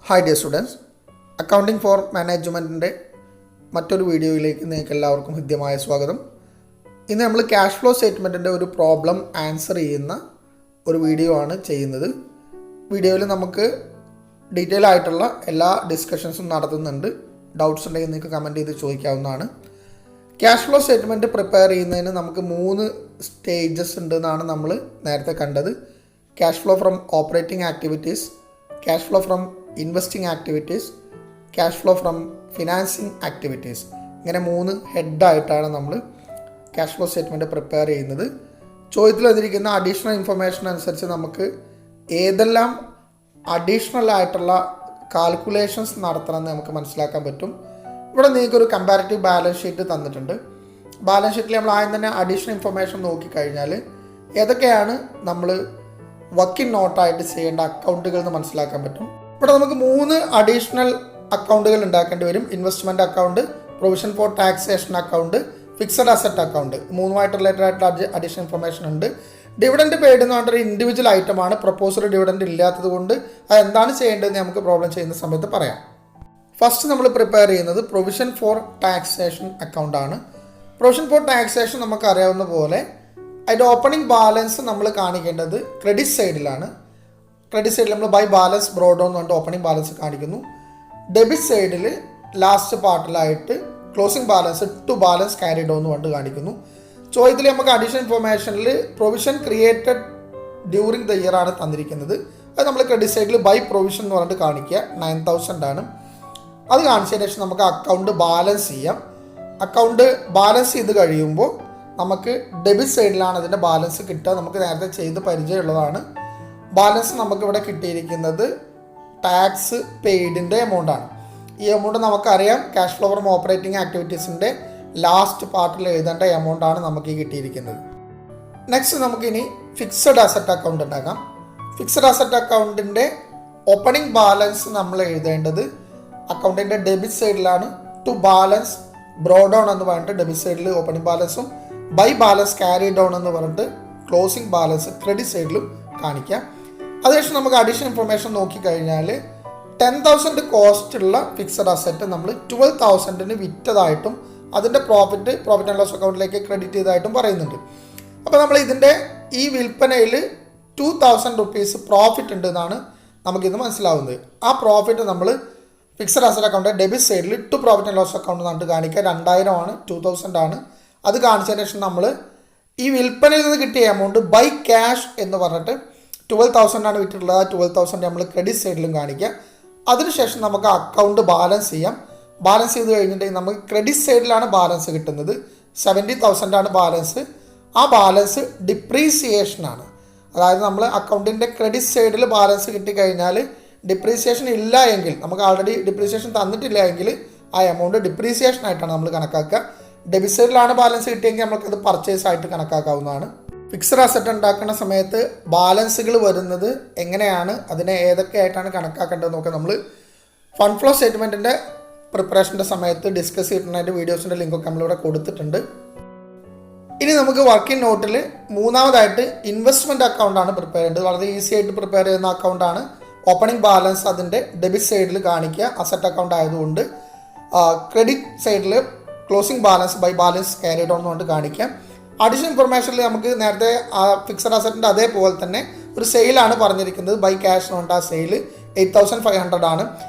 Hi dear students, accounting for മാനേജ്മെൻറ്റിൻ്റെ മറ്റൊരു വീഡിയോയിലേക്ക് നിങ്ങൾക്ക് എല്ലാവർക്കും ഹൃദ്യമായ സ്വാഗതം. ഇന്ന് നമ്മൾ ക്യാഷ് ഫ്ലോ സ്റ്റേറ്റ്മെൻറ്റിൻ്റെ ഒരു പ്രോബ്ലം ആൻസർ ചെയ്യുന്ന ഒരു വീഡിയോ ആണ് ചെയ്യുന്നത്. വീഡിയോയിൽ നമുക്ക് ഡീറ്റെയിൽ ആയിട്ടുള്ള എല്ലാ ഡിസ്കഷൻസും നടത്തുന്നുണ്ട്. ഡൗട്ട്സ് ഉണ്ടെങ്കിൽ നിങ്ങൾക്ക് കമൻറ്റ് ചെയ്ത് ചോദിക്കാവുന്നതാണ്. ക്യാഷ് ഫ്ലോ സ്റ്റേറ്റ്മെൻറ്റ് പ്രിപ്പയർ ചെയ്യുന്നതിന് നമുക്ക് 3 സ്റ്റേജസ് ഉണ്ടെന്നാണ് നമ്മൾ നേരത്തെ കണ്ടത്. Cash flow from operating activities, cash flow from investing activities, cash flow from financing activities. ഇങ്ങനെ 3 ഹെഡായിട്ടാണ് നമ്മൾ ക്യാഷ് ഫ്ലോ സ്റ്റേറ്റ്മെൻറ്റ് പ്രിപ്പയർ ചെയ്യുന്നത്. ചോദ്യത്തിൽ വന്നിരിക്കുന്ന അഡീഷണൽ ഇൻഫർമേഷൻ അനുസരിച്ച് നമുക്ക് ഏതെല്ലാം അഡീഷണൽ ആയിട്ടുള്ള കാൽക്കുലേഷൻസ് നടത്തണമെന്ന് നമുക്ക് മനസ്സിലാക്കാൻ പറ്റും. ഇവിടെ നിങ്ങൾക്കൊരു കമ്പാരിറ്റീവ് ബാലൻസ് ഷീറ്റ് തന്നിട്ടുണ്ട്. ബാലൻസ് ഷീറ്റിൽ നമ്മൾ ആദ്യം തന്നെ അഡീഷണൽ ഇൻഫർമേഷൻ നോക്കിക്കഴിഞ്ഞാൽ ഏതൊക്കെയാണ് നമ്മൾ വർക്കിംഗ് നോട്ടായിട്ട് ചെയ്യേണ്ട അക്കൗണ്ടുകൾ എന്ന് മനസ്സിലാക്കാൻ പറ്റും. ഇവിടെ നമുക്ക് 3 അഡീഷണൽ അക്കൗണ്ടുകൾ ഉണ്ടാക്കേണ്ടി വരും. Investment account, provision for taxation account, fixed asset account. 3 related ആയിട്ടുള്ള അഡീഷണൽ ഇൻഫർമേഷൻ ഉണ്ട്. ഡിവിഡൻഡ് പെയ്ഡ് എന്ന് പറഞ്ഞൊരു ഇൻഡിവിജ്വൽ ഐറ്റമാണ്. പ്രപ്പോസൽ ഡിവിഡൻഡ് ഇല്ലാത്തത് കൊണ്ട് അത് എന്താണ് ചെയ്യേണ്ടതെന്ന് നമുക്ക് പ്രോബ്ലം ചെയ്യുന്ന സമയത്ത് പറയാം. ഫസ്റ്റ് നമ്മൾ പ്രിപ്പയർ ചെയ്യുന്നത് പ്രൊവിഷൻ ഫോർ ടാക്സേഷൻ അക്കൗണ്ടാണ്. പ്രൊവിഷൻ ഫോർ ടാക്സേഷൻ നമുക്കറിയാവുന്ന പോലെ അതിൻ്റെ ഓപ്പണിംഗ് ബാലൻസ് നമ്മൾ കാണിക്കേണ്ടത് ക്രെഡിറ്റ് സൈഡിലാണ്. ക്രെഡിറ്റ് സൈഡിൽ നമ്മൾ ബൈ ബാലൻസ് ബ്രോഡ് എന്ന് പറഞ്ഞിട്ട് ഓപ്പണിംഗ് ബാലൻസ് കാണിക്കുന്നു. ഡെബിറ്റ് സൈഡിൽ ലാസ്റ്റ് പാർട്ടിലായിട്ട് closing balance to balance carried എന്ന് പറഞ്ഞിട്ട് കാണിക്കുന്നു. ചോദ്യത്തിൽ നമുക്ക് അഡീഷണൽ ഇൻഫർമേഷനിൽ provision created during the year ആണ് തന്നിരിക്കുന്നത്. അത് നമ്മൾ ക്രെഡിറ്റ് സൈഡിൽ ബൈ പ്രൊവിഷൻ എന്ന് പറഞ്ഞിട്ട് കാണിക്കുക. 9,000 ആണ്. അത് കാണിച്ചതിന് ശേഷം നമുക്ക് അക്കൗണ്ട് ബാലൻസ് ചെയ്യാം. അക്കൗണ്ട് ബാലൻസ് ചെയ്ത് കഴിയുമ്പോൾ നമുക്ക് ഡെബിറ്റ് സൈഡിലാണ് അതിൻ്റെ ബാലൻസ് കിട്ടുക. നമുക്ക് നേരത്തെ ചെയ്ത് പരിചയമുള്ളതാണ്. ബാലൻസ് നമുക്കിവിടെ കിട്ടിയിരിക്കുന്നത് ടാക്സ് പെയ്ഡിൻ്റെ എമൗണ്ടാണ്. ഈ എമൗണ്ട് നമുക്കറിയാം ക്യാഷ് ഫ്ലോ ഫ്രം ഓപ്പറേറ്റിംഗ് ആക്ടിവിറ്റീസിൻ്റെ ലാസ്റ്റ് പാർട്ടിൽ എഴുതേണ്ട എമൗണ്ടാണ് നമുക്ക് കിട്ടിയിരിക്കുന്നത്. നെക്സ്റ്റ് നമുക്കിനി ഫിക്സഡ് അസറ്റ് അക്കൗണ്ട് ഉണ്ടാക്കാം. ഫിക്സഡ് അസറ്റ് അക്കൗണ്ടിൻ്റെ ഓപ്പണിംഗ് ബാലൻസ് നമ്മൾ എഴുതേണ്ടത് അക്കൗണ്ടിൻ്റെ ഡെബിറ്റ് സൈഡിലാണ്. ടു ബാലൻസ് ബ്രോ ഡൗൺ എന്ന് പറഞ്ഞിട്ട് ഡെബിറ്റ് സൈഡിൽ ഓപ്പണിംഗ് ബാലൻസും ബൈ ബാലൻസ് ക്യാരി ഡൗൺ എന്ന് പറഞ്ഞിട്ട് ക്ലോസിംഗ് ബാലൻസ് ക്രെഡിറ്റ് സൈഡിലും കാണിക്കാം. അതിനുശേഷം നമുക്ക് അഡീഷണൽ ഇൻഫർമേഷൻ നോക്കിക്കഴിഞ്ഞാൽ 10,000 കോസ്റ്റ് ഉള്ള ഫിക്സഡ് അസറ്റ് നമ്മൾ 12,000 വിറ്റതായിട്ടും അതിൻ്റെ പ്രോഫിറ്റ് ആൻഡ് ലോസ് അക്കൗണ്ടിലേക്ക് ക്രെഡിറ്റ് ചെയ്തതായിട്ടും പറയുന്നുണ്ട്. അപ്പോൾ നമ്മൾ ഇതിൻ്റെ ഈ വിൽപ്പനയിൽ 2,000 റുപ്പീസ് പ്രോഫിറ്റ് ഉണ്ട് എന്നാണ് നമുക്കിത് മനസ്സിലാവുന്നത്. ആ പ്രോഫിറ്റ് നമ്മൾ ഫിക്സഡ് അസറ്റ് അക്കൗണ്ട് ഡെബിറ്റ് സൈഡിൽ to profit and loss account എന്നിട്ട് കാണിക്കുക. 2,000 ആണ്, 2,000 ആണ്. അത് കാണിച്ചതിന് ശേഷം നമ്മൾ ഈ വിൽപ്പനയിൽ നിന്ന് കിട്ടിയ എമൗണ്ട് ബൈ ക്യാഷ് എന്ന് പറഞ്ഞിട്ട് 12,000 ആണ് വിറ്റിട്ടുള്ളത്. ആ 12,000 നമ്മൾ ക്രെഡിറ്റ് സൈഡിലും കാണിക്കുക. അതിനുശേഷം നമുക്ക് അക്കൗണ്ട് ബാലൻസ് ചെയ്യാം. ബാലൻസ് ചെയ്ത് കഴിഞ്ഞിട്ടുണ്ടെങ്കിൽ നമുക്ക് ക്രെഡിറ്റ് സൈഡിലാണ് ബാലൻസ് കിട്ടുന്നത്. 70,000 ആണ് ബാലൻസ്. ആ ബാലൻസ് ഡിപ്രീസിയേഷനാണ്. അതായത് നമ്മൾ അക്കൗണ്ടിൻ്റെ ക്രെഡിറ്റ് സൈഡിൽ ബാലൻസ് കിട്ടിക്കഴിഞ്ഞാൽ ഡിപ്രീസിയേഷൻ ഇല്ല എങ്കിൽ, നമുക്ക് ആൾറെഡി ഡിപ്രീസിയേഷൻ തന്നിട്ടില്ല എങ്കിൽ ആ എമൗണ്ട് ഡിപ്രീസിയേഷൻ ആയിട്ടാണ് നമ്മൾ കണക്കാക്കുക. ഡെബിറ്റ് സൈഡിലാണ് ബാലൻസ് കിട്ടിയെങ്കിൽ നമുക്കത് പർച്ചേസ് ആയിട്ട് കണക്കാക്കാവുന്നതാണ്. ഫിക്സഡ് അസറ്റ് ഉണ്ടാക്കുന്ന സമയത്ത് ബാലൻസുകൾ വരുന്നത് എങ്ങനെയാണ്, അതിനെ ഏതൊക്കെ ആയിട്ടാണ് കണക്കാക്കേണ്ടത് നോക്കുക. നമ്മൾ ഫണ്ട് ഫ്ലോ സ്റ്റേറ്റ്മെൻറ്റിൻ്റെ പ്രിപ്പറേഷൻ്റെ സമയത്ത് ഡിസ്കസ് ചെയ്തിട്ടുള്ള വീഡിയോസിൻ്റെ ലിങ്കൊക്കെ നമ്മളിവിടെ കൊടുത്തിട്ടുണ്ട്. ഇനി നമുക്ക് വർക്കിംഗ് നോട്ടിൽ 3ാമതായിട്ട് ഇൻവെസ്റ്റ്മെൻറ്റ് അക്കൗണ്ടാണ് പ്രിപ്പയർ ചെയ്യേണ്ടത്. വളരെ ഈസി ആയിട്ട് പ്രിപ്പയർ ചെയ്യുന്ന അക്കൗണ്ടാണ്. ഓപ്പണിംഗ് ബാലൻസ് അതിൻ്റെ ഡെബിറ്റ് സൈഡിൽ കാണിക്കുക, അസറ്റ് അക്കൗണ്ട് ആയതുകൊണ്ട്. ക്രെഡിറ്റ് സൈഡിൽ closing balance by balance carry down കൊണ്ട് കാണിക്കാം. അഡീഷണൽ ഇൻഫർമേഷനിൽ നമുക്ക് നേരത്തെ ഫിക്സഡ് അസറ്റിൻ്റെ അതേപോലെ തന്നെ ഒരു സെയിലാണ് പറഞ്ഞിരിക്കുന്നത്. ബൈ ക്യാഷ് കൊണ്ട് ആ സെയിൽ 8,500 ആണ്.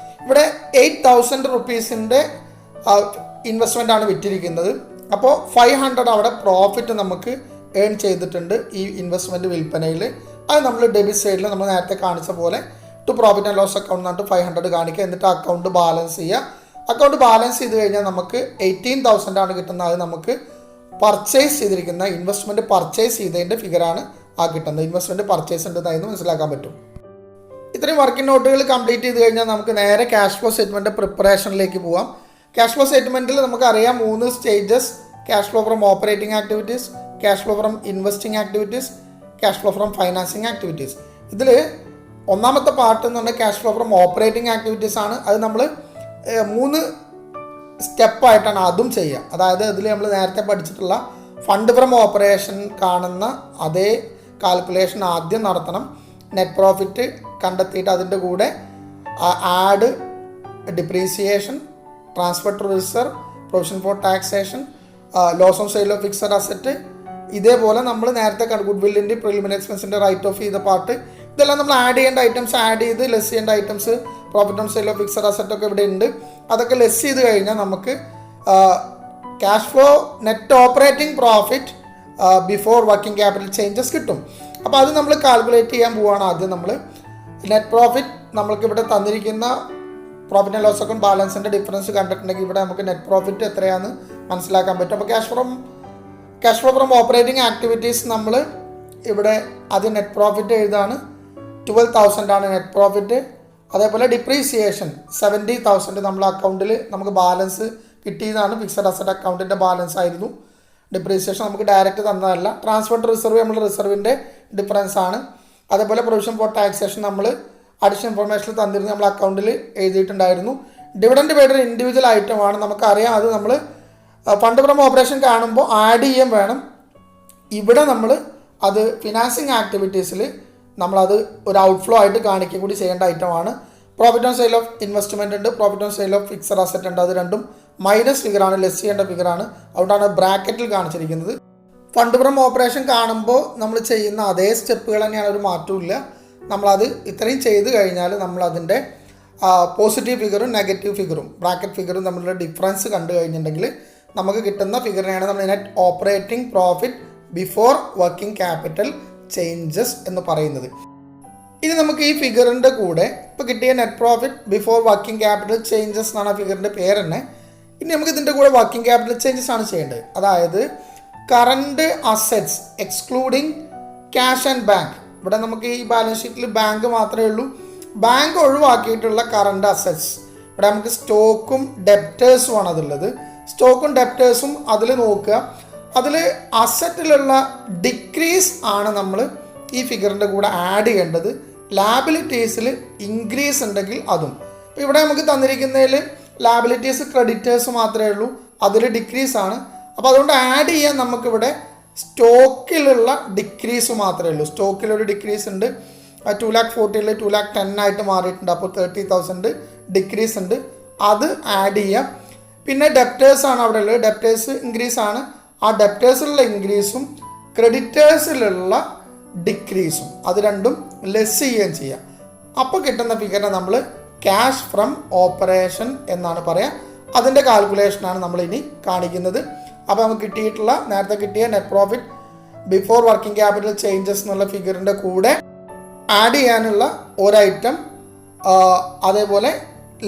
ഇവിടെ 8,000 റുപ്പീസിൻ്റെ ഇൻവെസ്റ്റ്മെൻ്റ് ആണ് വിറ്റിരിക്കുന്നത്. അപ്പോൾ 500 അവിടെ പ്രോഫിറ്റ് നമുക്ക് ഏൺ ചെയ്തിട്ടുണ്ട് ഈ ഇൻവെസ്റ്റ്മെൻറ്റ് വിൽപ്പനയിൽ. അത് നമ്മൾ ഡെബിറ്റ് സൈഡിൽ നമ്മൾ നേരത്തെ കാണിച്ച പോലെ to profit and loss account എന്നിട്ട് 500 കാണിക്കുക. എന്നിട്ട് അക്കൗണ്ട് ബാലൻസ് ചെയ്യുക. അക്കൗണ്ട് ബാലൻസ് ചെയ്ത് കഴിഞ്ഞാൽ നമുക്ക് 18,000 ആണ് കിട്ടുന്നത്. അത് നമുക്ക് പർച്ചേസ് ചെയ്തിരിക്കുന്ന ഇൻവെസ്റ്റ്മെൻറ്റ് പർച്ചേസ് ചെയ്തതിൻ്റെ ഫിഗറാണ് ആ കിട്ടുന്നത്. ഇൻവെസ്റ്റ്മെൻറ്റ് പർച്ചേസ് ഉണ്ടെന്നായിരുന്നു മനസ്സിലാക്കാൻ പറ്റും. ഇത്രയും വർക്കിംഗ് നോട്ടുകൾ കംപ്ലീറ്റ് ചെയ്ത് കഴിഞ്ഞാൽ നമുക്ക് നേരെ ക്യാഷ് ഫ്ലോ സ്റ്റേറ്റ്മെൻറ്റ് പ്രിപ്പറേഷനിലേക്ക് പോവാം. ക്യാഷ് ഫ്ലോ സ്റ്റേറ്റ്മെൻറ്റിൽ നമുക്കറിയാം 3 stages: cash flow from operating activities, cash flow from investing activities, cash flow from financing activities. ഇതിൽ 1ാമത്തെ പാർട്ട് എന്ന് പറഞ്ഞാൽ cash flow from operating activities ആണ്. അത് നമ്മൾ 3 സ്റ്റെപ്പായിട്ടാണ് അതും ചെയ്യുക. അതായത് ഇതിൽ നമ്മൾ നേരത്തെ പഠിച്ചിട്ടുള്ള ഫണ്ട് ഫ്രം ഓപ്പറേഷൻ കാണുന്ന അതേ കാൽക്കുലേഷൻ ആദ്യം നടത്തണം. നെറ്റ് പ്രോഫിറ്റ് കണ്ടെത്തിയിട്ട് അതിൻ്റെ കൂടെ add depreciation, transfer to reserve, provision for taxation, loss on sale of fixed asset, ഇതേപോലെ നമ്മൾ നേരത്തെ ഗുഡ് വില്ലിൻ്റെ പ്രിലിമിനറി എക്സ്പെൻസിൻ്റെ റൈറ്റ് ഓഫ് ചെയ്ത പാർട്ട്, ഇതെല്ലാം നമ്മൾ ആഡ് ചെയ്യേണ്ട ഐറ്റംസ് ആഡ് ചെയ്ത് ലെസ് ചെയ്യേണ്ട items, profit on sale of fixed asset ഒക്കെ ഇവിടെ ഉണ്ട്. അതൊക്കെ ലെസ് ചെയ്ത് കഴിഞ്ഞാൽ നമുക്ക് cash flow net operating profit before working capital changes കിട്ടും. അപ്പോൾ അത് നമ്മൾ കാൽക്കുലേറ്റ് ചെയ്യാൻ പോവുകയാണ്. ആദ്യം നമ്മൾ നെറ്റ് പ്രോഫിറ്റ് നമ്മൾക്ക് ഇവിടെ തന്നിരിക്കുന്ന പ്രോഫിറ്റ് ആൻഡ് ലോസ് അക്കൗണ്ട് ബാലൻസിൻ്റെ ഡിഫറൻസ് കണ്ടിട്ടുണ്ടെങ്കിൽ ഇവിടെ നമുക്ക് നെറ്റ് പ്രോഫിറ്റ് എത്രയാണെന്ന് മനസ്സിലാക്കാൻ പറ്റും. അപ്പോൾ cash flow from operating activities നമ്മൾ ഇവിടെ ആദ്യം നെറ്റ് പ്രോഫിറ്റ് എഴുതാണ്. 12,000 ആണ് നെറ്റ് പ്രോഫിറ്റ്. അതേപോലെ ഡിപ്രീസിയേഷൻ 70,000 നമ്മൾ അക്കൗണ്ടിൽ നമുക്ക് ബാലൻസ് കിട്ടിയതാണ്. ഫിക്സഡ് അസറ്റ് അക്കൗണ്ടിൻ്റെ ബാലൻസ് ആയിരുന്നു. ഡിപ്രീസിയേഷൻ നമുക്ക് ഡയറക്റ്റ് തന്നതല്ല. ട്രാൻസ്ഫർ ടു റിസർവ് നമ്മൾ റിസർവിൻ്റെ ഡിഫറൻസ് ആണ്. അതേപോലെ പ്രൊവിഷൻ ഫോർ ടാക്സേഷൻ നമ്മൾ അഡീഷണൽ ഇൻഫർമേഷൻ തന്നിരുന്നു, നമ്മൾ അക്കൗണ്ടിൽ എഴുതിയിട്ടുണ്ടായിരുന്നു. ഡിവിഡൻഡ് പേയ്ഡ് ഒരു ഇൻഡിവിജ്വൽ ഐറ്റമാണ്, നമുക്കറിയാം. അത് നമ്മൾ ഫണ്ട് ഫ്രം ഓപ്പറേഷൻ കാണുമ്പോൾ ആഡ് ചെയ്യാൻ വേണം. ഇവിടെ നമ്മൾ അത് ഫിനാൻസിങ് ആക്ടിവിറ്റീസിൽ നമ്മളത് ഒരു ഔട്ട്ഫ്ലോ ആയിട്ട് കാണിക്കുക കൂടി ചെയ്യേണ്ട ഐറ്റമാണ്. Profit on sale of investment ഉണ്ട്, profit on sale of fixed asset ഉണ്ട്. അത് രണ്ടും മൈനസ് ഫിഗറാണ്, ലെസ് ചെയ്യേണ്ട ഫിഗറാണ്. അതുകൊണ്ടാണ് ബ്രാക്കറ്റിൽ കാണിച്ചിരിക്കുന്നത്. ഫണ്ട് ഫ്രം ഓപ്പറേഷൻ കാണുമ്പോൾ നമ്മൾ ചെയ്യുന്ന അതേ സ്റ്റെപ്പുകൾ തന്നെയാണ്, ഒരു മാറ്റമില്ല. നമ്മളത് ഇത്രയും ചെയ്ത് കഴിഞ്ഞാൽ നമ്മളതിൻ്റെ പോസിറ്റീവ് ഫിഗറും നെഗറ്റീവ് ഫിഗറും ബ്രാക്കറ്റ് ഫിഗറും തമ്മിലുള്ള ഡിഫറൻസ് കണ്ടു കഴിഞ്ഞിട്ടുണ്ടെങ്കിൽ നമുക്ക് കിട്ടുന്ന ഫിഗറിനെയാണ് നമ്മൾ net operating profit before working capital changes എന്ന് പറയുന്നത്. ഇനി നമുക്ക് ഈ ഫിഗറിൻ്റെ കൂടെ ഇപ്പോൾ കിട്ടിയ net profit before working capital changes എന്നാണ് ആ ഫിഗറിൻ്റെ പേര് തന്നെ. ഇനി നമുക്ക് ഇതിൻ്റെ കൂടെ വർക്കിംഗ് ക്യാപിറ്റൽ ചേഞ്ചസ് ആണ് ചെയ്യേണ്ടത്. അതായത് current assets excluding cash and bank. ഇവിടെ നമുക്ക് ഈ ബാലൻസ് ഷീറ്റിൽ ബാങ്ക് മാത്രമേ ഉള്ളൂ. ബാങ്ക് ഒഴിവാക്കിയിട്ടുള്ള കറണ്ട് അസറ്റ്സ്, ഇവിടെ നമുക്ക് സ്റ്റോക്കും ഡെപ്റ്റേഴ്സും ആണ് അതുള്ളത്. സ്റ്റോക്കും ഡെപ്റ്റേഴ്സും അതിൽ നോക്കുക. അതിൽ അസറ്റിലുള്ള ഡിക്രീസ് ആണ് നമ്മൾ ഈ ഫിഗറിൻ്റെ കൂടെ ആഡ് ചെയ്യേണ്ടത്. ലാബിലിറ്റീസിൽ ഇൻക്രീസ് ഉണ്ടെങ്കിൽ അതും. ഇപ്പോൾ ഇവിടെ നമുക്ക് തന്നിരിക്കുന്നതിൽ ലാബിലിറ്റീസ് ക്രെഡിറ്റേഴ്സ് മാത്രമേ ഉള്ളൂ, അതിൽ ഡിക്രീസ് ആണ്. അപ്പോൾ അതുകൊണ്ട് ആഡ് ചെയ്യാൻ നമുക്കിവിടെ സ്റ്റോക്കിലുള്ള ഡിക്രീസ് മാത്രമേ ഉള്ളൂ. സ്റ്റോക്കിലൊരു ഡിക്രീസ് ഉണ്ട്, 240,000 210,000 ആയിട്ട് മാറിയിട്ടുണ്ട്. അപ്പോൾ 30,000 ഡിക്രീസ് ഉണ്ട്, അത് ആഡ് ചെയ്യാം. പിന്നെ ഡെപ്റ്റേഴ്സാണ് അവിടെ ഉള്ളത്, ഡെപ്റ്റേഴ്സ് ഇൻക്രീസ് ആണ്. ആ ഡെപ്റ്റേഴ്സിലുള്ള ഇൻക്രീസും ക്രെഡിറ്റേഴ്സിലുള്ള ഡിക്രീസും അത് രണ്ടും ലെസ് ചെയ്യുകയും ചെയ്യാം. അപ്പോൾ കിട്ടുന്ന ഫിഗറിനെ നമ്മൾ ക്യാഷ് ഫ്രം ഓപ്പറേഷൻ എന്നാണ് പറയുക. അതിൻ്റെ കാൽക്കുലേഷനാണ് നമ്മൾ ഇനി കാണിക്കുന്നത്. അപ്പോൾ നമുക്ക് കിട്ടിയിട്ടുള്ള നേരത്തെ കിട്ടിയ net profit before working capital changes എന്നുള്ള ഫിഗറിൻ്റെ കൂടെ ആഡ് ചെയ്യാനുള്ള ഒരു ഐറ്റം, അതേപോലെ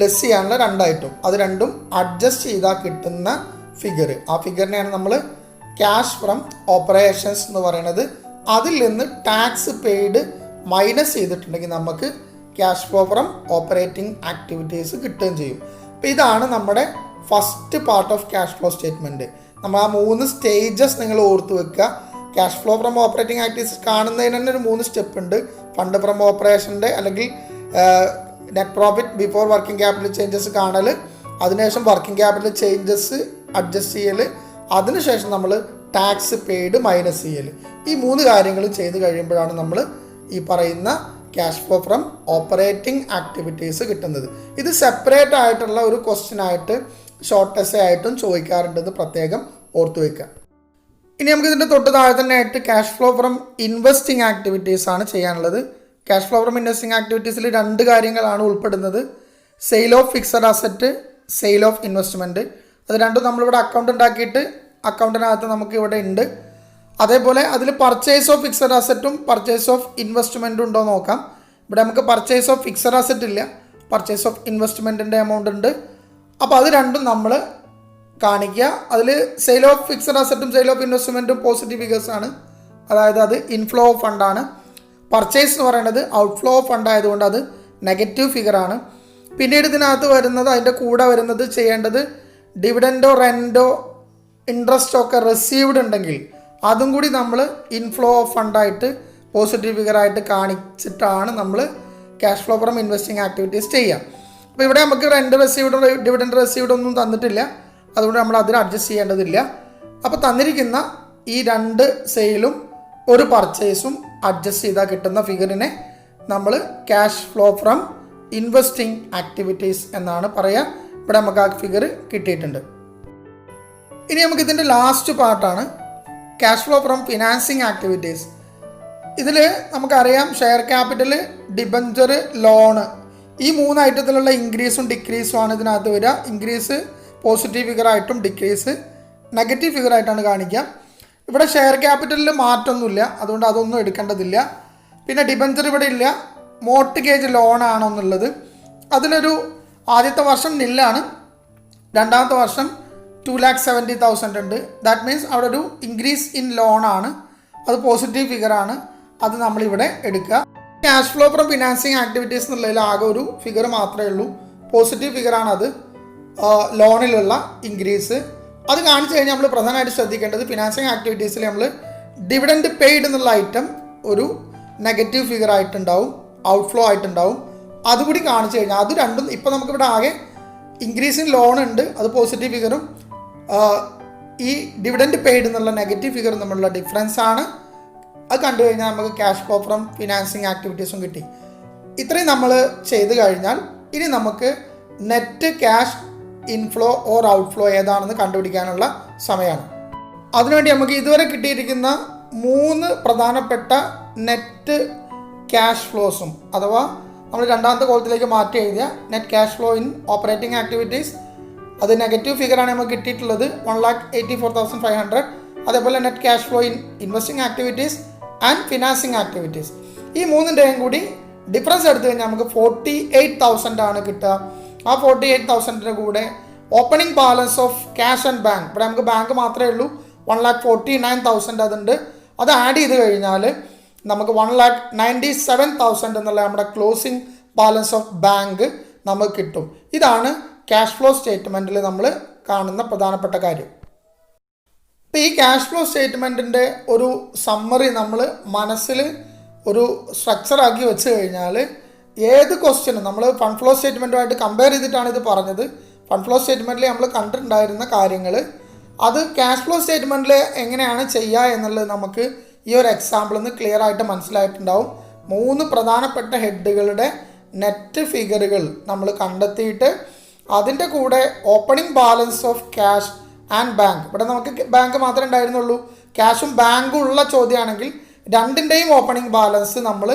ലെസ് ചെയ്യാനുള്ള 2 ഐറ്റം, അത് രണ്ടും അഡ്ജസ്റ്റ് ചെയ്താൽ കിട്ടുന്ന ഫിഗർ, ആ ഫിഗറിനെയാണ് നമ്മൾ ക്യാഷ് ഫ്രം ഓപ്പറേഷൻസ് എന്ന് പറയുന്നത്. അതിൽ നിന്ന് ടാക്സ് പെയ്ഡ് മൈനസ് ചെയ്തിട്ടുണ്ടെങ്കിൽ നമുക്ക് cash flow from operating activities കിട്ടുകയും ചെയ്യും. അപ്പോൾ ഇതാണ് നമ്മുടെ first part of cash flow statement. നമ്മൾ ആ 3 സ്റ്റേജസ് നിങ്ങൾ ഓർത്ത് വെക്കുക. Cash flow from operating activities കാണുന്നതിന് തന്നെ ഒരു 3 സ്റ്റെപ്പ് ഉണ്ട്. ഫണ്ട് ഫ്രം ഓപ്പറേഷൻ്റെ അല്ലെങ്കിൽ net profit before working capital changes കാണൽ, അതിനുശേഷം വർക്കിംഗ് ക്യാപിറ്റൽ ചേഞ്ചസ് അഡ്ജസ്റ്റ് ചെയ്യൽ, അതിനുശേഷം നമ്മൾ ടാക്സ് പെയ്ഡ് മൈനസ് ചെയ്യൽ. ഈ 3 കാര്യങ്ങൾ ചെയ്ത് കഴിയുമ്പോഴാണ് നമ്മൾ ഈ പറയുന്ന cash flow from operating activities കിട്ടുന്നത്. ഇത് സെപ്പറേറ്റ് ആയിട്ടുള്ള ഒരു ക്വസ്റ്റ്യൻ ആയിട്ട് ഷോർട്ട് എസ്സേ ആയിട്ടും ചോദിക്കാറുണ്ടെന്ന് പ്രത്യേകം ഓർത്തു വയ്ക്കുക. ഇനി നമുക്ക് ഇതിൻ്റെ തൊട്ട് താഴെ തന്നെ ആയിട്ട് cash flow from investing activities ആണ് ചെയ്യാനുള്ളത്. ക്യാഷ് ഫ്ലോ ഫ്രം ഇൻവെസ്റ്റിംഗ് ആക്ടിവിറ്റീസിൽ 2 കാര്യങ്ങളാണ് ഉൾപ്പെടുന്നത്. Sale of fixed asset, sale of investment. അത് രണ്ടും നമ്മളിവിടെ അക്കൗണ്ട് ഉണ്ടാക്കിയിട്ട് അക്കൗണ്ടിനകത്ത് നമുക്ക് ഇവിടെ ഉണ്ട്. അതേപോലെ അതിൽ പർച്ചേസ് ഓഫ് ഫിക്സഡ് അസറ്റും പർച്ചേസ് ഓഫ് ഇൻവെസ്റ്റ്മെൻറ്റും ഉണ്ടോ നോക്കാം. ഇവിടെ നമുക്ക് പർച്ചേസ് ഓഫ് ഫിക്സഡ് അസറ്റ് ഇല്ല, പർച്ചേസ് ഓഫ് ഇൻവെസ്റ്റ്മെൻറ്റിൻ്റെ എമൗണ്ട് ഉണ്ട്. അപ്പോൾ അത് രണ്ടും നമ്മൾ കാണിക്കുക. അതിൽ സെയിൽ ഓഫ് ഫിക്സഡ് അസറ്റും സെയിൽ ഓഫ് ഇൻവെസ്റ്റ്മെൻറ്റും പോസിറ്റീവ് ഫിഗേഴ്സ് ആണ്, അതായത് അത് ഇൻഫ്ലോ ഓഫ് ഫണ്ടാണ്. പർച്ചേസ് എന്ന് പറയുന്നത് ഔട്ട്ഫ്ലോ ഓഫ് ഫണ്ട് ആയതുകൊണ്ട് അത് നെഗറ്റീവ് ഫിഗറാണ്. പിന്നീട് ഇതിനകത്ത് വരുന്നത്, അതിൻ്റെ കൂടെ വരുന്നത് ചെയ്യേണ്ടത് ഡിവിഡൻഡോ റെൻറ്റോ ഇൻട്രസ്റ്റോ ഒക്കെ റിസീവ്ഡ് ഉണ്ടെങ്കിൽ അതും കൂടി നമ്മൾ ഇൻഫ്ലോ ഓഫ് ഫണ്ടായിട്ട് പോസിറ്റീവ് ഫിഗറായിട്ട് കാണിച്ചിട്ടാണ് നമ്മൾ cash flow from investing activities ചെയ്യാം. അപ്പോൾ ഇവിടെ നമുക്ക് റെൻറ്റ് റിസീവ്ഡ് ഡിവിഡൻഡ് റിസീവ്ഡ് ഒന്നും തന്നിട്ടില്ല, അതുകൊണ്ട് നമ്മൾ അതിന് അഡ്ജസ്റ്റ് ചെയ്യേണ്ടതില്ല. അപ്പോൾ തന്നിരിക്കുന്ന ഈ 2 സെയിലും ഒരു പർച്ചേസും അഡ്ജസ്റ്റ് ചെയ്താൽ കിട്ടുന്ന ഫിഗറിനെ നമ്മൾ cash flow from investing activities എന്നാണ് പറയുക. ഇവിടെ നമുക്ക് ആ ഫിഗർ കിട്ടിയിട്ടുണ്ട്. ഇനി നമുക്ക് ഇതിൻ്റെ ലാസ്റ്റ് പാർട്ടാണ് cash flow from financing activities. ഇതിൽ നമുക്കറിയാം ഷെയർ ക്യാപിറ്റൽ, ഡിബഞ്ചർ, ലോണ്, ഈ 3 ഐറ്റത്തിലുള്ള ഇൻക്രീസും ഡിക്രീസും ആണ് ഇതിനകത്ത് വരിക. ഇൻക്രീസ് പോസിറ്റീവ് ഫിഗറായിട്ടും ഡിക്രീസ് നെഗറ്റീവ് ഫിഗറായിട്ടാണ് കാണിക്കുക. ഇവിടെ ഷെയർ ക്യാപിറ്റലിൽ മാറ്റമൊന്നുമില്ല, അതുകൊണ്ട് അതൊന്നും എടുക്കേണ്ടതില്ല. പിന്നെ ഡിബഞ്ചർ ഇവിടെ ഇല്ല. മോർട്ട്ഗേജ് ലോണാണെന്നുള്ളത് അതിലൊരു ആദ്യത്തെ വർഷം നില്ലാണ്, രണ്ടാമത്തെ വർഷം 2,70,000 ഉണ്ട്. ദാറ്റ് മീൻസ് അവിടെ ഒരു ഇൻക്രീസ് ഇൻ ലോണാണ്, അത് പോസിറ്റീവ് ഫിഗറാണ്, അത് നമ്മളിവിടെ എടുക്കുക. Cash flow from financing activities എന്നുള്ളതിൽ ആകെ ഒരു ഫിഗർ മാത്രമേ ഉള്ളൂ, പോസിറ്റീവ് ഫിഗറാണ്, അത് ലോണിലുള്ള ഇൻക്രീസ്. അത് കാണിച്ചു കഴിഞ്ഞാൽ നമ്മൾ പ്രധാനമായിട്ട് ശ്രദ്ധിക്കേണ്ടത് ഫിനാൻസിങ് ആക്ടിവിറ്റീസിൽ നമ്മൾ ഡിവിഡൻഡ് പെയ്ഡ് എന്നുള്ള ഐറ്റം ഒരു നെഗറ്റീവ് ഫിഗർ ആയിട്ടുണ്ടാവും, ഔട്ട്ഫ്ലോ ആയിട്ടുണ്ടാവും. അതുകൂടി കാണിച്ചു കഴിഞ്ഞാൽ അത് രണ്ടും ഇപ്പോൾ നമുക്കിവിടെ ആകെ ഇൻക്രീസ് ഇൻ ലോൺ ഉണ്ട്, അത് പോസിറ്റീവ് ഫിഗറും ഈ ഡിവിഡൻഡ് പെയ്ഡ് എന്നുള്ള നെഗറ്റീവ് ഫിഗറും തമ്മിലുള്ള ഡിഫറൻസ് ആണ്. അത് കണ്ടു കഴിഞ്ഞാൽ നമുക്ക് ക്യാഷ് ഫ്ലോ ഫ്രം ഫിനാൻസിങ് ആക്ടിവിറ്റീസും കിട്ടി. ഇത്രയും നമ്മൾ ചെയ്ത് കഴിഞ്ഞാൽ ഇനി നമുക്ക് net cash inflow or outflow ഏതാണെന്ന് കണ്ടുപിടിക്കാനുള്ള സമയമാണ്. അതിനുവേണ്ടി നമുക്ക് ഇതുവരെ കിട്ടിയിരിക്കുന്ന 3 പ്രധാനപ്പെട്ട നെറ്റ് ക്യാഷ് ഫ്ലോസും അഥവാ നമ്മൾ രണ്ടാമത്തെ കോളത്തിലേക്ക് മാറ്റി എഴുതിയ net cash flow in operating activities, അത് നെഗറ്റീവ് ഫിഗറാണ് നമുക്ക് കിട്ടിയിട്ടുള്ളത് 1,84,500. അതേപോലെ net cash flow in investing activities and financing activities, ഈ 3ൻ്റെയും കൂടി ഡിഫറൻസ് എടുത്തു കഴിഞ്ഞാൽ നമുക്ക് 48,000 ആണ് കിട്ടുക. ആ 48,000ൻ്റെ കൂടെ opening balance of cash and bank, ഇവിടെ നമുക്ക് ബാങ്ക് മാത്രമേ ഉള്ളൂ, 1,49,000 അതുണ്ട്. അത് ആഡ് ചെയ്ത് കഴിഞ്ഞാൽ നമുക്ക് 1,97,000 എന്നുള്ള നമ്മുടെ ക്ലോസിംഗ് ബാലൻസ് ഓഫ് ബാങ്ക് നമുക്ക് കിട്ടും. ഇതാണ് ക്യാഷ് ഫ്ലോ സ്റ്റേറ്റ്മെൻറ്റിൽ നമ്മൾ കാണുന്ന പ്രധാനപ്പെട്ട കാര്യം. ഇപ്പോൾ ഈ ക്യാഷ് ഫ്ലോ സ്റ്റേറ്റ്മെൻറ്റിൻ്റെ ഒരു സമ്മറി നമ്മൾ മനസ്സിൽ ഒരു സ്ട്രക്ചറാക്കി വെച്ച് കഴിഞ്ഞാൽ ഏത് ക്വസ്റ്റ്യനും നമ്മൾ ഫണ്ട് ഫ്ലോ സ്റ്റേറ്റ്മെൻറ്റുമായിട്ട് കമ്പയർ ചെയ്തിട്ടാണ് ഇത് പറഞ്ഞത്. ഫണ്ട് ഫ്ലോ സ്റ്റേറ്റ്മെൻറ്റിൽ നമ്മൾ കണ്ടിട്ടുണ്ടായിരുന്ന കാര്യങ്ങൾ അത് ക്യാഷ് ഫ്ലോ സ്റ്റേറ്റ്മെൻറ്റിൽ എങ്ങനെയാണ് ചെയ്യുക എന്നുള്ളത് നമുക്ക് ഈ ഒരു എക്സാമ്പിളിൽ നിന്ന് ക്ലിയർ ആയിട്ട് മനസ്സിലായിട്ടുണ്ടാവും. 3 പ്രധാനപ്പെട്ട ഹെഡുകളുടെ നെറ്റ് ഫിഗറുകൾ നമ്മൾ കണ്ടെത്തിയിട്ട് അതിൻ്റെ കൂടെ opening balance of cash and bank, ഇവിടെ നമുക്ക് ബാങ്ക് മാത്രമേ ഉണ്ടായിരുന്നുള്ളൂ, ക്യാഷും ബാങ്കും ഉള്ള ചോദ്യമാണെങ്കിൽ രണ്ടിൻ്റെയും ഓപ്പണിംഗ് ബാലൻസ് നമ്മൾ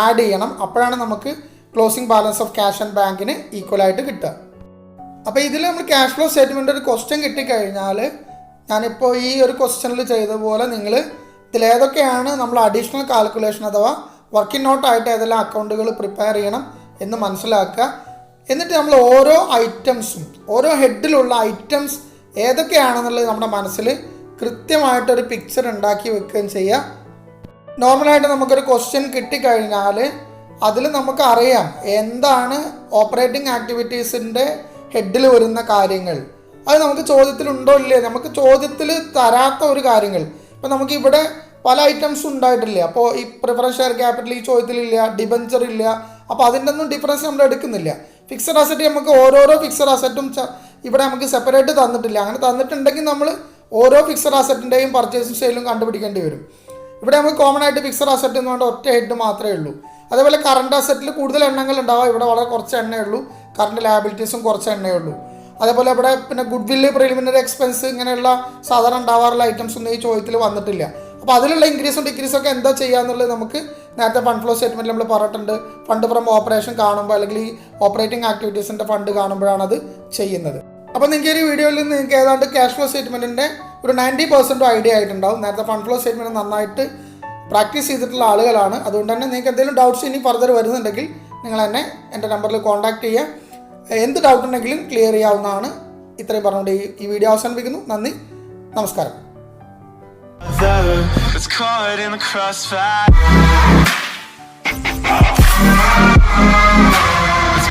ആഡ് ചെയ്യണം. അപ്പോഴാണ് നമുക്ക് closing balance of cash and ബാങ്കിന് ഈക്വലായിട്ട് കിട്ടുക. അപ്പോൾ ഇതിൽ നമ്മൾ ക്യാഷ് ഫ്ലോ സ്റ്റേറ്റ്മെൻ്റ് ഒരു ക്വസ്റ്റ്യൻ കിട്ടിക്കഴിഞ്ഞാൽ ഞാനിപ്പോൾ ഈ ഒരു ക്വസ്റ്റ്യനിൽ ചെയ്തതുപോലെ നിങ്ങൾ ഇതിലേതൊക്കെയാണ് നമ്മൾ അഡീഷണൽ കാൽക്കുലേഷൻ അഥവാ വർക്കിംഗ് നോട്ടായിട്ട് ഏതെല്ലാം അക്കൗണ്ടുകൾ പ്രിപ്പയർ ചെയ്യണം എന്ന് മനസ്സിലാക്കുക. എന്നിട്ട് നമ്മൾ ഓരോ ഐറ്റംസും ഓരോ ഹെഡിലുള്ള ഐറ്റംസ് ഏതൊക്കെയാണെന്നുള്ളത് നമ്മുടെ മനസ്സിൽ കൃത്യമായിട്ടൊരു പിക്ചർ ഉണ്ടാക്കി വെക്കുകയും ചെയ്യുക. നോർമലായിട്ട് നമുക്കൊരു ക്വസ്റ്റ്യൻ കിട്ടിക്കഴിഞ്ഞാൽ അതിൽ നമുക്കറിയാം എന്താണ് ഓപ്പറേറ്റിംഗ് ആക്ടിവിറ്റീസിൻ്റെ ഹെഡിൽ വരുന്ന കാര്യങ്ങൾ. അത് നമുക്ക് ചോദ്യത്തിലുണ്ടോ ഇല്ലേ, നമുക്ക് ചോദ്യത്തിൽ തരാത്ത ഒരു കാര്യങ്ങൾ. ഇപ്പോൾ നമുക്കിവിടെ പല ഐറ്റംസും ഉണ്ടായിട്ടില്ല. അപ്പോൾ ഈ പ്രിഫറൻസ് ഷെയർ ക്യാപിറ്റൽ ഈ ചോദ്യത്തിലില്ല, ഡിബഞ്ചർ ഇല്ല. അപ്പോൾ അതിൻ്റെ ഒന്നും ഡിഫറൻസ് നമ്മൾ എടുക്കുന്നില്ല. ഫിക്സഡ് അസറ്റ് നമുക്ക് ഓരോരോ ഫിക്സഡ് അസറ്റും ഇവിടെ നമുക്ക് സെപ്പറേറ്റ് തന്നിട്ടില്ല. അങ്ങനെ തന്നിട്ടുണ്ടെങ്കിൽ നമ്മൾ ഓരോ ഫിക്സഡ് അസറ്റിൻ്റെയും പർച്ചേസും സെയിലും കണ്ടുപിടിക്കേണ്ടി വരും. ഇവിടെ നമുക്ക് കോമൺ ആയിട്ട് ഫിക്സഡ് അസറ്റ് എന്ന് പറഞ്ഞാൽ ഒറ്റ ഹെഡ് മാത്രമേ ഉള്ളൂ. അതേപോലെ കറണ്ട് അസറ്റിൽ കൂടുതൽ എണ്ണങ്ങൾ ഉണ്ടാവുക, ഇവിടെ വളരെ കുറച്ച് എണ്ണയേ ഉള്ളൂ. കറണ്ട് ലയബിലിറ്റീസും കുറച്ച് എണ്ണയേ ഉള്ളൂ. അതേപോലെ ഇവിടെ പിന്നെ ഗുഡ് വില്ല്, പ്രിലിമിനറി എക്സ്പെൻസ് ഇങ്ങനെയുള്ള സാധാരണ ഉണ്ടാവാറുള്ള ഐറ്റംസ് ഒന്നും ഈ ചോദ്യത്തിൽ വന്നിട്ടില്ല. അപ്പോൾ അതിലുള്ള ഇൻക്രീസും ഡിക്രീസും ഒക്കെ എന്താ ചെയ്യുക എന്നുള്ളത് നമുക്ക് നേരത്തെ ഫണ്ട് ഫ്ലോ സ്റ്റേറ്റ്മെൻറ്റിൽ നമ്മൾ പറഞ്ഞിട്ടുണ്ട്. ഫണ്ട് ഫ്രം ഓപ്പറേഷൻ കാണുമ്പോൾ അല്ലെങ്കിൽ ഈ ഓപ്പറേറ്റിംഗ് ആക്ടിവിറ്റീസിൻ്റെ ഫണ്ട് കാണുമ്പോഴാണ് അത് ചെയ്യുന്നത്. അപ്പോൾ നിങ്ങൾക്ക് ഈ വീഡിയോയിൽ നിന്ന് നിങ്ങൾക്ക് ഏതാണ്ട് ക്യാഷ് ഫ്ലോ സ്റ്റേറ്റ്മെൻറ്റിൻ്റെ ഒരു 90% ഐഡിയ ആയിട്ടുണ്ടാവും. നേരത്തെ ഫണ്ട് ഫ്ലോ സ്റ്റേറ്റ്മെൻറ്റ് നന്നായിട്ട് പ്രാക്ടീസ് ചെയ്തിട്ടുള്ള ആളുകളാണ്. അതുകൊണ്ട് തന്നെ നിങ്ങൾക്ക് എന്തെങ്കിലും ഡൗട്ട്സ് ഇനി ഫർദർ വരുന്നുണ്ടെങ്കിൽ നിങ്ങൾ എന്നെ എൻ്റെ നമ്പറിൽ കോൺടാക്ട് ചെയ്യുക. എന്ത് ഡൗട്ട് ഉണ്ടെങ്കിലും ക്ലിയർ ചെയ്യാവുന്നതാണ്. ഇത്രയും പറഞ്ഞുകൊണ്ട് ഈ വീഡിയോ അവസാനിപ്പിക്കുന്നു. നന്ദി, നമസ്കാരം.